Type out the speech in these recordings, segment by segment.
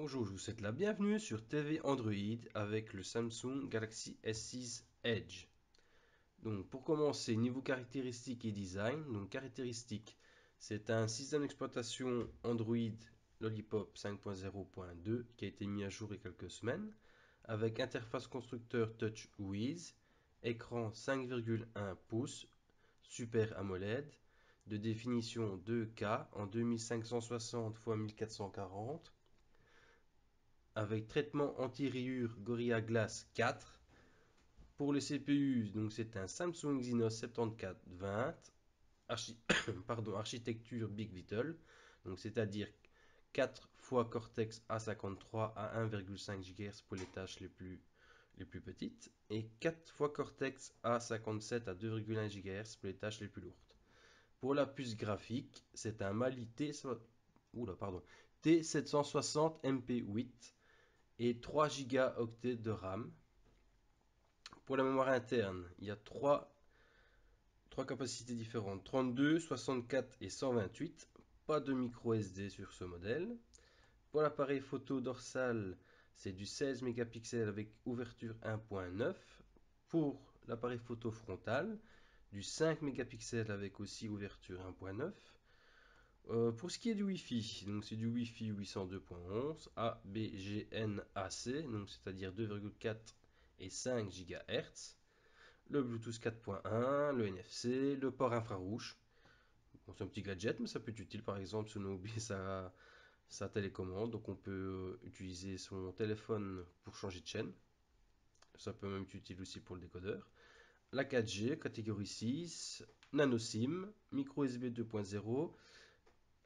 Bonjour, je vous souhaite la bienvenue sur TV Android avec le Samsung Galaxy S6 Edge. Donc pour commencer, niveau caractéristiques et design, donc caractéristiques, c'est un système d'exploitation Android Lollipop 5.0.2 qui a été mis à jour il y a quelques semaines, avec interface constructeur TouchWiz, écran 5,1 pouces, Super AMOLED, de définition 2K en 2560 x 1440, avec traitement anti-rayures Gorilla Glass 4. Pour le CPU, donc c'est un Samsung Exynos 7420, architecture Big Little, donc c'est-à-dire 4 fois Cortex A53 à 1,5 GHz pour les tâches les plus petites et 4 fois Cortex A57 à 2,1 GHz pour les tâches les plus lourdes. Pour la puce graphique, c'est un Mali T760 MP8 et 3 Go de RAM. Pour la mémoire interne, il y a trois capacités différentes, 32, 64 et 128. Pas de micro SD sur ce modèle. Pour l'appareil photo dorsal, c'est du 16 mégapixels avec ouverture 1.9. Pour l'appareil photo frontal, du 5 mégapixels avec aussi ouverture 1.9. Pour ce qui est du Wi-Fi, donc c'est du Wi-Fi 802.11 ABGNAC, donc c'est-à-dire 2,4 et 5 GHz, le Bluetooth 4.1, le NFC, le port infrarouge. Bon, c'est un petit gadget, mais ça peut être utile par exemple si on a oublié sa télécommande. Donc on peut utiliser son téléphone pour changer de chaîne. Ça peut même être utile aussi pour le décodeur. La 4G, catégorie 6, nano SIM, micro USB 2.0.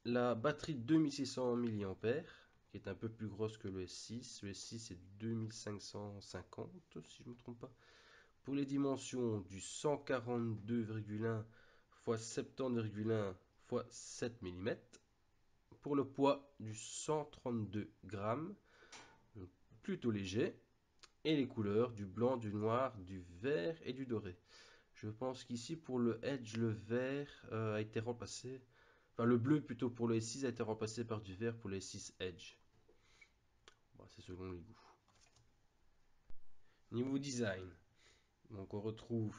La batterie de 2600 mAh, qui est un peu plus grosse que le S6. Le S6 est 2550, si je ne me trompe pas. Pour les dimensions, du 142,1 x 70,1 x 7 mm. Pour le poids, du 132 grammes, plutôt léger. Et les couleurs, du blanc, du noir, du vert et du doré. Je pense qu'ici, pour le Edge, le vert a été remplacé. Enfin, le bleu plutôt pour le S6 a été remplacé par du vert pour le S6 Edge. Bon, c'est selon les goûts. Niveau design, donc on retrouve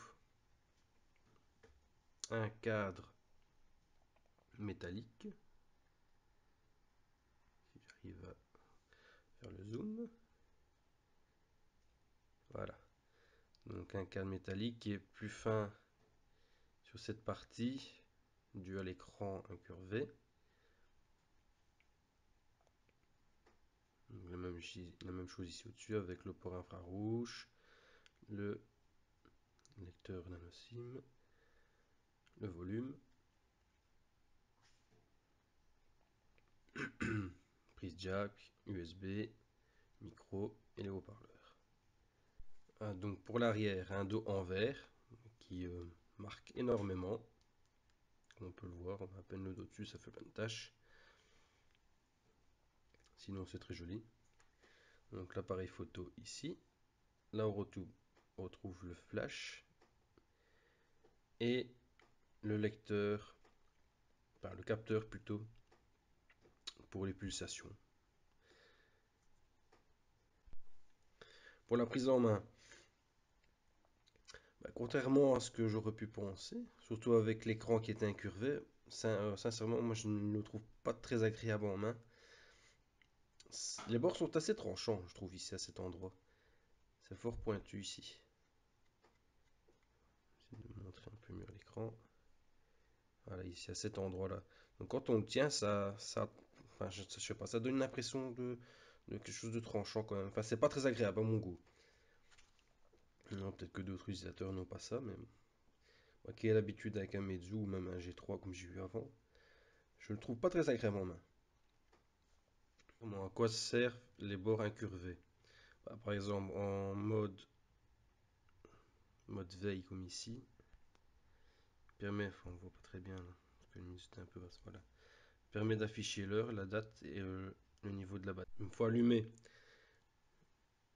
un cadre métallique. Si j'arrive à faire le zoom. Voilà. Donc un cadre métallique qui est plus fin sur cette partie, dû à l'écran incurvé. Donc la même chose ici au-dessus avec le port infrarouge, le lecteur nano SIM, le volume, prise jack, USB, micro et les haut-parleurs. Donc pour l'arrière, un dos en verre qui marque énormément. Comme on peut le voir, on a à peine le dos dessus, ça fait plein de taches. Sinon c'est très joli. Donc l'appareil photo ici. Là on retrouve le flash et le lecteur, enfin le capteur plutôt, pour les pulsations. Pour la prise en main, contrairement à ce que j'aurais pu penser, surtout avec l'écran qui est incurvé, sincèrement moi je ne le trouve pas très agréable en main. Les bords sont assez tranchants, je trouve, ici à cet endroit. C'est fort pointu ici. J'essaie de montrer un peu mieux l'écran. Voilà, ici à cet endroit-là. Donc quand on le tient, enfin, je sais pas, ça donne une impression de quelque chose de tranchant quand même. Enfin, c'est pas très agréable à mon goût. Non, peut-être que d'autres utilisateurs n'ont pas ça, mais moi qui ai l'habitude avec un Meizu ou même un G3 comme j'ai eu avant, je le trouve pas très agréable en main. Bon, à quoi servent les bords incurvés? Par exemple, en mode veille comme ici, permet, enfin, on voit pas très bien là, parce que le minute est un peu basse, voilà. Permet d'afficher l'heure, la date et le niveau de la batterie. Une fois allumé,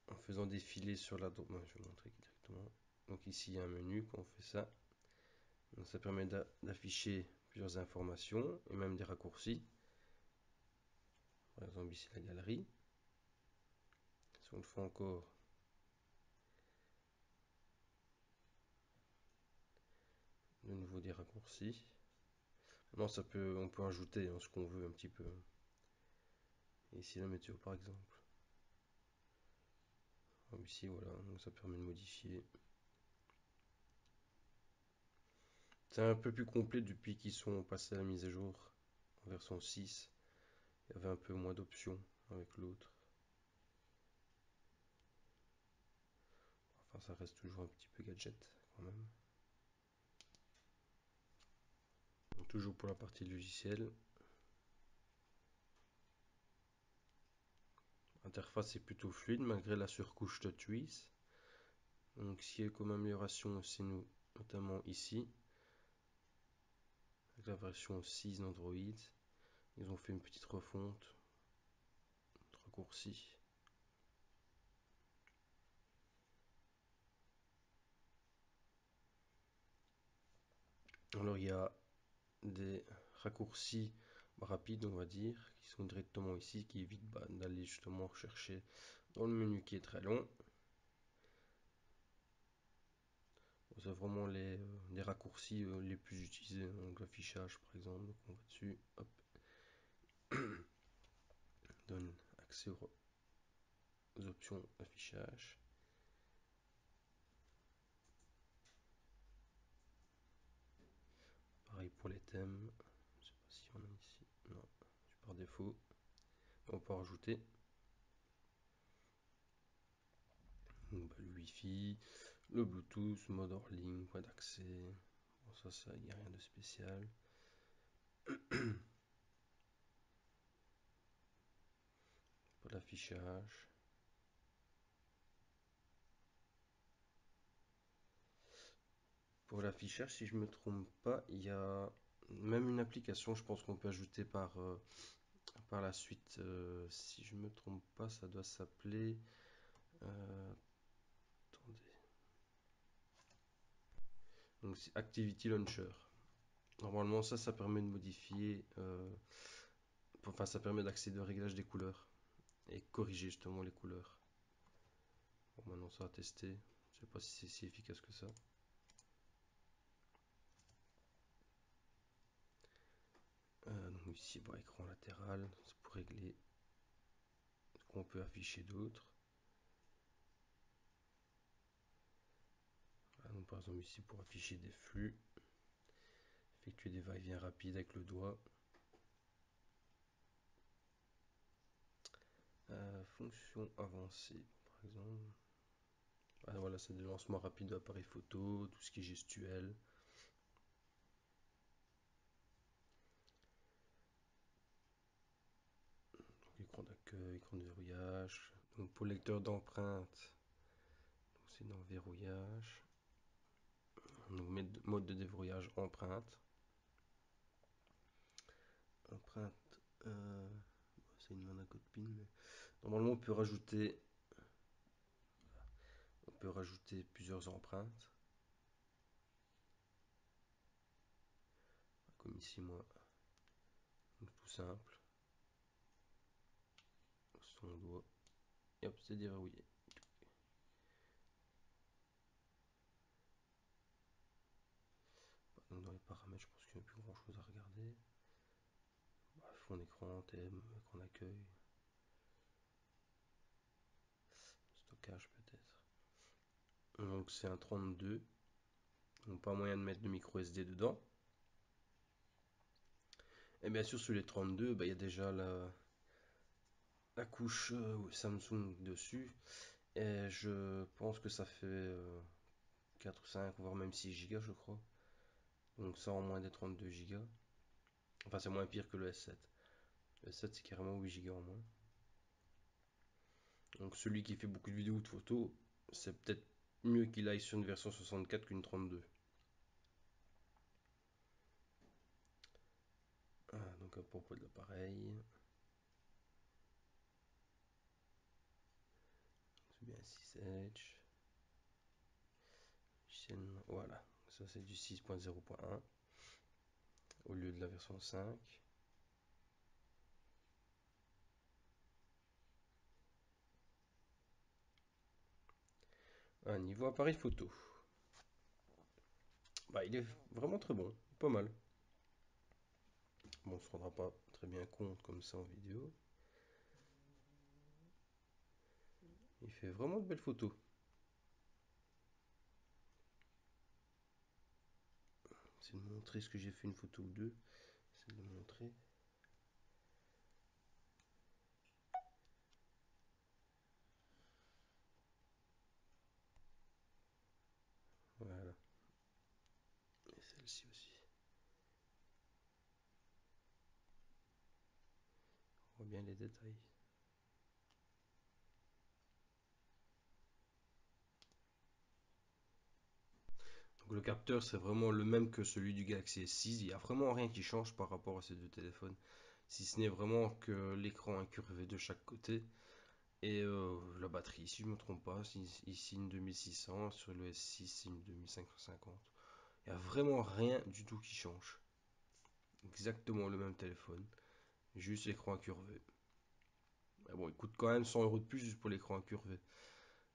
en faisant défiler sur la droite, je vais montrer directement. Donc ici il y a un menu, quand on fait ça, donc ça permet d'afficher plusieurs informations et même des raccourcis. Par exemple ici la galerie. Si on le fait encore, de nouveau des raccourcis. Non, on peut ajouter ce qu'on veut un petit peu. Et ici la météo par exemple. Ici voilà, donc ça permet de modifier. C'est un peu plus complet depuis qu'ils sont passés à la mise à jour en version 6. Il y avait un peu moins d'options avec l'autre. Enfin, ça reste toujours un petit peu gadget quand même. Donc, toujours pour la partie logicielle. L'interface est plutôt fluide malgré la surcouche TouchWiz. Donc, ce qui est comme amélioration, c'est notamment ici, avec la version 6 d'Android, ils ont fait une petite refonte, raccourci. Alors, il y a des raccourcis rapides, on va dire, qui sont directement ici, qui évitent d'aller justement rechercher dans le menu qui est très long. C'est vraiment les raccourcis les plus utilisés, donc l'affichage par exemple, donc on va dessus, hop, donne accès aux options d'affichage. Pareil pour les thèmes, je sais pas si on a ici, non, c'est par défaut. On peut rajouter donc, le Wi-Fi, le Bluetooth, mode hors ligne, point d'accès. Bon, ça, il n'y a rien de spécial. Pour l'affichage. Pour l'affichage, si je me trompe pas, il y a même une application, je pense qu'on peut ajouter par la suite. Si je me trompe pas, ça doit s'appeler. Attendez. Donc c'est Activity Launcher. Normalement, ça permet de modifier. Enfin, ça permet d'accéder au réglage des couleurs et corriger justement les couleurs. Bon, maintenant, ça va tester. Je sais pas si c'est si efficace que ça. Donc ici, écran latéral, c'est pour régler ce qu'on peut afficher d'autre. Donc, par exemple ici pour afficher des flux, effectuer des va-et-vient rapides avec le doigt. Fonction avancée, par exemple. Voilà, c'est des lancements rapides d'appareils photo, tout ce qui est gestuel. Donc, écran d'accueil, écran de verrouillage. Donc pour le lecteur d'empreintes, c'est dans verrouillage. Donc mode de déverrouillage empreinte. Empreinte, c'est une demande à code PIN, mais normalement on peut rajouter plusieurs empreintes. Comme ici moi. Donc tout simple. Son doigt. Et hop, c'est déverrouillé. Donc dans les paramètres, je pense qu'il n'y a plus grand chose à regarder. Fond d'écran, thème, écran d'accueil. Stockage peut-être. Donc c'est un 32. Donc pas moyen de mettre de micro SD dedans. Et bien sûr sur les 32, il y a déjà la couche Samsung dessus. Et je pense que ça fait 4 ou 5, voire même 6 Go je crois. Donc ça en moins des 32 Go. Enfin c'est moins pire que le S7. Le S7 c'est carrément 8 Go en moins. Donc celui qui fait beaucoup de vidéos ou de photos, c'est peut-être mieux qu'il aille sur une version 64 qu'une 32. Donc à propos de l'appareil, c'est bien 6 Edge. Voilà, ça c'est du 6.0.1 au lieu de la version 5. Ah, niveau appareil photo, bah, il est vraiment très bon, pas mal. Bon, on se rendra pas très bien compte comme ça en vidéo. Il fait vraiment de belles photos. C'est de montrer ce que j'ai fait une photo ou deux. C'est de le montrer. Voilà. Et celle-ci aussi. On voit bien les détails. Donc le capteur, c'est vraiment le même que celui du Galaxy S6. Il n'y a vraiment rien qui change par rapport à ces deux téléphones. Si ce n'est vraiment que l'écran incurvé de chaque côté. Et la batterie, si je ne me trompe pas, ici une 2600, sur le S6 c'est une 2550. Il n'y a vraiment rien du tout qui change. Exactement le même téléphone, juste l'écran incurvé. Mais bon, il coûte quand même 100 euros de plus juste pour l'écran incurvé.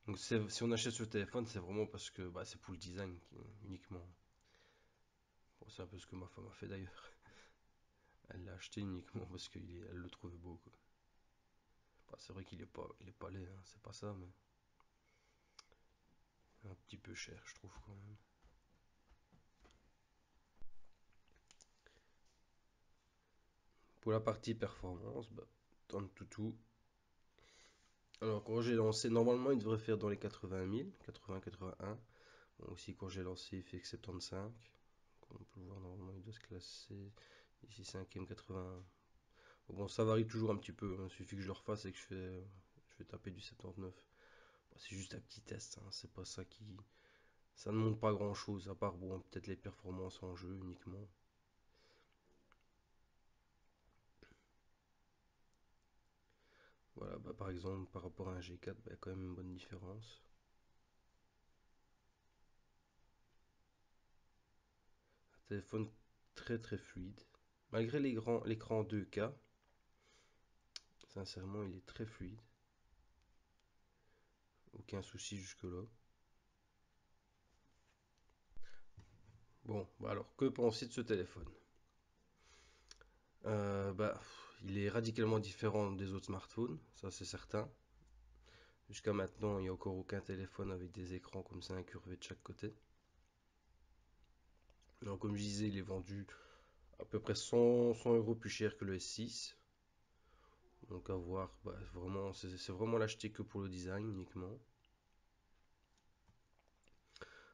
Donc si on achète ce téléphone, c'est vraiment parce que bah, c'est pour le design uniquement. Bon, c'est un peu ce que ma femme a fait d'ailleurs. Elle l'a acheté uniquement parce qu'elle le trouvait beau, quoi. Bah, c'est vrai il est pas laid, hein, c'est pas ça, mais un petit peu cher, je trouve quand même. Pour la partie performance, bah, tout. Alors quand j'ai lancé, normalement il devrait faire dans les 80 000, 80-81. Bon, aussi quand j'ai lancé il fait que 75. Comme on peut le voir normalement il doit se classer ici 5ème 80. Bon ça varie toujours un petit peu, hein. Il suffit que je le refasse et que je vais taper du 79. Bon, c'est juste un petit test, hein. C'est pas ça qui... Ça ne montre pas grand chose à part bon, peut-être les performances en jeu uniquement. Voilà, bah, par exemple par rapport à un G4, bah, il y a quand même une bonne différence. Un téléphone très fluide. Malgré l'écran 2K, sincèrement, il est très fluide. Aucun souci jusque-là. Bon, bah alors, que penser de ce téléphone? Bah, il est radicalement différent des autres smartphones, ça c'est certain. Jusqu'à maintenant, il n'y a encore aucun téléphone avec des écrans comme ça incurvés de chaque côté. Alors, comme je disais, il est vendu à peu près 100 euros plus cher que le S6. Donc à voir, bah, vraiment, c'est vraiment l'acheter que pour le design uniquement.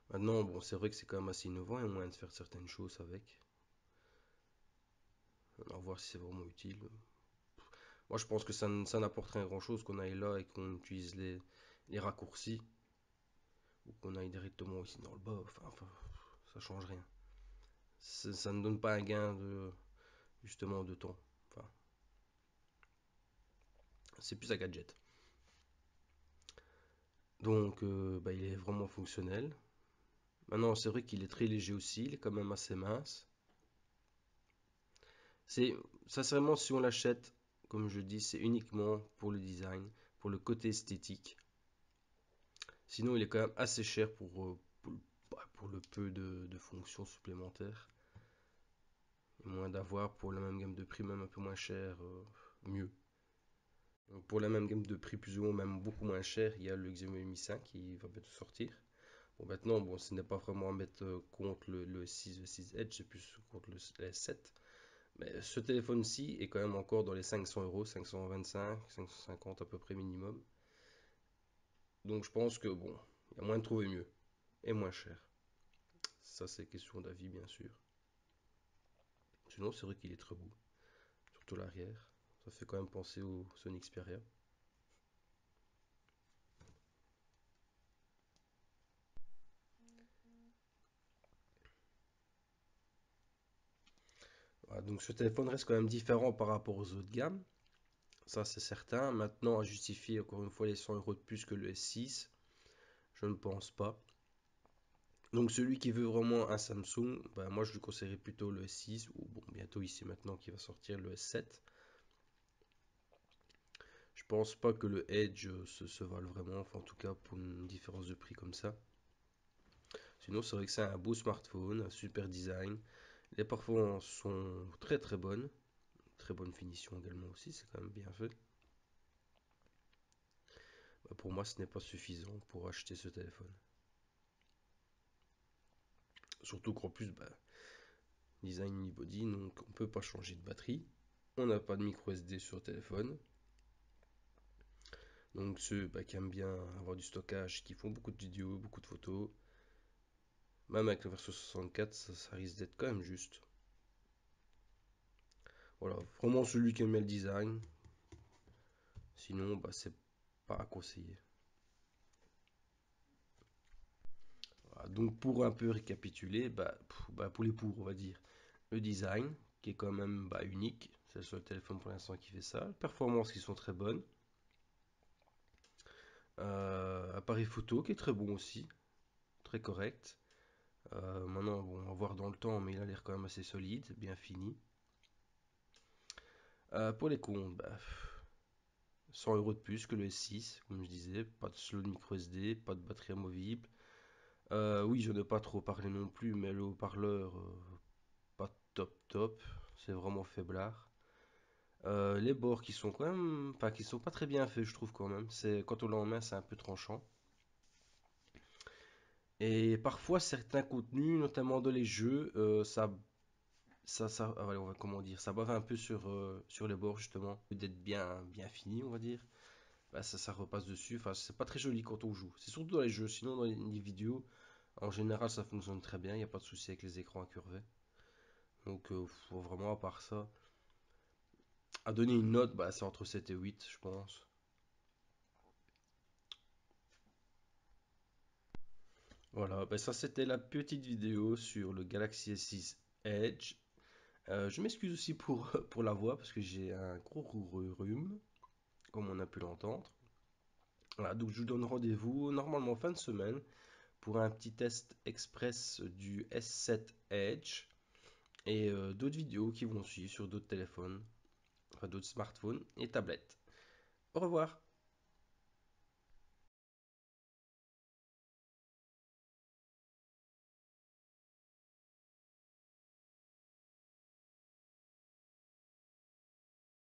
Maintenant, bon, c'est vrai que c'est quand même assez innovant, il y a moyen de faire certaines choses avec. À voir si c'est vraiment utile. Moi, je pense que ça n'apporte rien grand-chose qu'on aille là et qu'on utilise les raccourcis ou qu'on aille directement ici dans le bas. Enfin, ça change rien. Ça ne donne pas un gain de justement de temps. Enfin, c'est plus un gadget. Donc, bah, il est vraiment fonctionnel. Maintenant, c'est vrai qu'il est très léger aussi, il est quand même assez mince. C'est sincèrement, si on l'achète, comme je dis, c'est uniquement pour le design, pour le côté esthétique. Sinon, il est quand même assez cher pour le peu de fonctions supplémentaires. Moins d'avoir pour la même gamme de prix, même un peu moins cher, mieux. Donc, pour la même gamme de prix, plus ou moins, même beaucoup moins cher, il y a le Xiaomi Mi 5 qui va bientôt sortir. Bon, maintenant, bon, ce n'est pas vraiment à mettre contre le 6, le 6 Edge, c'est plus contre le S7. Mais ce téléphone-ci est quand même encore dans les 500 euros, 525, 550 à peu près minimum. Donc je pense que bon, il y a moyen de trouver mieux et moins cher. Ça, c'est question d'avis, bien sûr. Sinon, c'est vrai qu'il est très beau, surtout l'arrière. Ça fait quand même penser au Sony Xperia. Voilà, donc ce téléphone reste quand même différent par rapport aux autres gammes. Ça, c'est certain. Maintenant, à justifier encore une fois les 100 euros de plus que le S6, je ne pense pas. Donc celui qui veut vraiment un Samsung, bah, moi je lui conseillerais plutôt le S6 ou bon, bientôt ici maintenant qui va sortir le S7. pense pas que le Edge se vale vraiment, enfin en tout cas pour une différence de prix comme ça. Sinon, c'est vrai que c'est un beau smartphone, un super design. Les performances sont très très bonnes. Très bonne finition également aussi, c'est quand même bien fait. Bah, pour moi, ce n'est pas suffisant pour acheter ce téléphone. Surtout qu'en plus, bah, design unibody, donc on peut pas changer de batterie. On n'a pas de micro SD sur le téléphone. Donc ceux bah, qui aiment bien avoir du stockage, qui font beaucoup de vidéos, beaucoup de photos, même avec la version 64, ça risque d'être quand même juste. Voilà, vraiment celui qui aime bien le design. Sinon, bah, c'est pas à conseiller. Voilà, donc pour un peu récapituler, bah, pour les on va dire le design qui est quand même bah, unique. C'est le seul téléphone pour l'instant qui fait ça. Les performances qui sont très bonnes. Appareil photo qui est très bon aussi, très correct. Maintenant, bon, on va voir dans le temps, mais il a l'air quand même assez solide, bien fini. Pour les comptes, bah, 100 euros de plus que le S6, comme je disais. Pas de slot de micro SD, pas de batterie amovible. Oui, je n'ai pas trop parlé non plus, mais le haut-parleur, pas top top. C'est vraiment faiblard. Les bords qui sont quand même, enfin qui sont pas très bien faits, je trouve quand même. C'est quand on l'a en main, c'est un peu tranchant. Et parfois certains contenus, notamment dans les jeux, on va, comment dire, ça bave un peu sur les bords justement, d'être bien fini, on va dire. Bah, ça repasse dessus. Enfin, c'est pas très joli quand on joue. C'est surtout dans les jeux. Sinon, dans les vidéos, en général, ça fonctionne très bien. Il n'y a pas de souci avec les écrans incurvés. Donc, faut vraiment, à part ça, à donner une note, bah, c'est entre 7 et 8, je pense. Voilà, bah, ça c'était la petite vidéo sur le Galaxy S6 Edge. Je m'excuse aussi pour la voix parce que j'ai un gros rhume, comme on a pu l'entendre. Voilà, donc je vous donne rendez-vous normalement fin de semaine pour un petit test express du S7 Edge et d'autres vidéos qui vont suivre sur d'autres téléphones, enfin d'autres smartphones et tablettes. Au revoir!